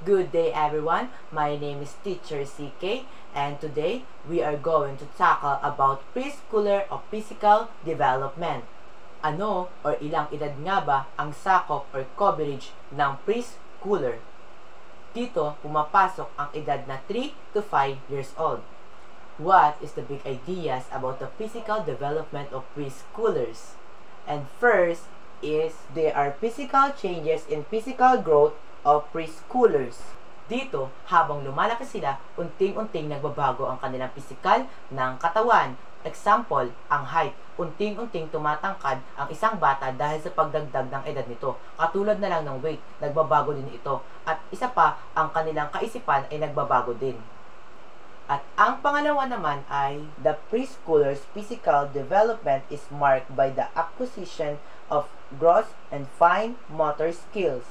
Good day everyone, my name is Teacher CK and today we are going to tackle about preschooler o physical development. Ano or ilang edad nga ba ang sakop or coverage ng preschooler? Dito pumapasok ang edad na 3 to 5 years old. What is the big ideas about the physical development of preschoolers? And first is there are physical changes in physical growth of preschoolers. Dito, habang lumalaki sila, unting-unting nagbabago ang kanilang pisikal ng katawan. Example, ang height. Unting-unting tumatangkad ang isang bata dahil sa pagdagdag ng edad nito. Katulad na lang ng weight, nagbabago din ito. At isa pa, ang kanilang kaisipan ay nagbabago din. At ang pangalawa naman ay the preschooler's physical development is marked by the acquisition of gross and fine motor skills.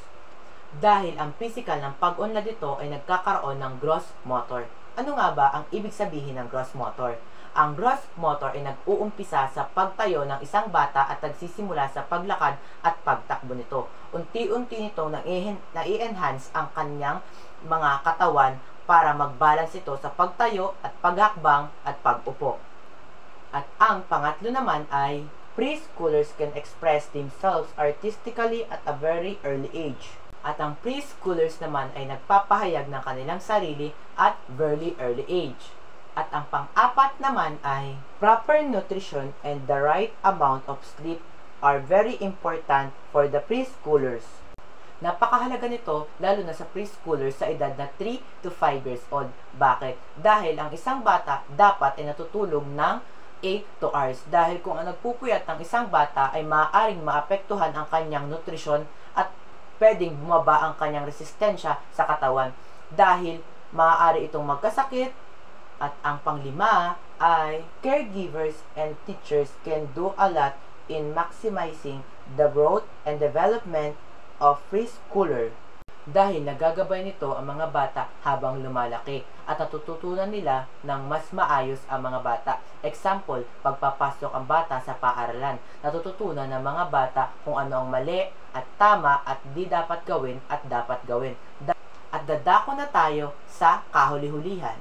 Dahil ang physical ng pag-unlad nito ay nagkakaroon ng gross motor. Ano nga ba ang ibig sabihin ng gross motor? Ang gross motor ay nag-uumpisa sa pagtayo ng isang bata at nagsisimula sa paglakad at pagtakbo nito. Unti-unti nitong nai-enhance ang kanyang mga katawan para mag-balance ito sa pagtayo at paghakbang at pag-upo. At ang pangatlo naman ay preschoolers can express themselves artistically at a very early age. At ang preschoolers naman ay nagpapahayag ng kanilang sarili at very early age. At ang pang-apat naman ay proper nutrition and the right amount of sleep are very important for the preschoolers. Napakahalaga nito lalo na sa preschoolers sa edad na 3 to 5 years old. Bakit? Dahil ang isang bata dapat ay natutulog ng 8 to hours. Dahil kung ang nagpupuyat ng isang bata ay maaaring maapektuhan ang kanyang nutrisyon at pwedeng bumaba ang kanyang resistensya sa katawan dahil maaari itong magkasakit. At ang panglima ay caregivers and teachers can do a lot in maximizing the growth and development of preschooler dahil nagagabay nito ang mga bata habang lumalaki at natututunan nila ng mas maayos ang mga bata. Example, pagpapasok ang bata sa paaralan, natututunan ng mga bata kung ano ang mali at tama at di dapat gawin at dapat gawin. At dadako na tayo sa kahuli-hulihan.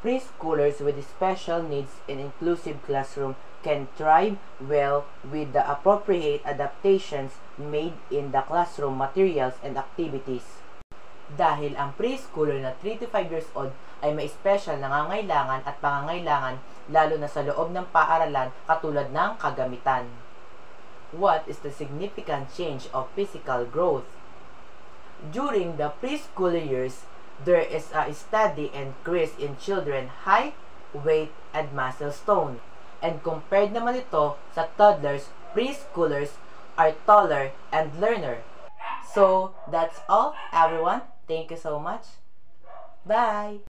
Preschoolers with special needs in inclusive classroom can thrive well with the appropriate adaptations made in the classroom materials and activities. Dahil ang preschooler na 3 to 5 years old ay may special nangangailangan at pangangailangan lalo na sa loob ng paaralan katulad ng kagamitan. What is the significant change of physical growth? During the preschooler years, there is a steady increase in children height, weight, and muscle tone. And compared naman ito sa toddlers, preschoolers are taller and learner. So, that's all everyone. Thank you so much. Bye!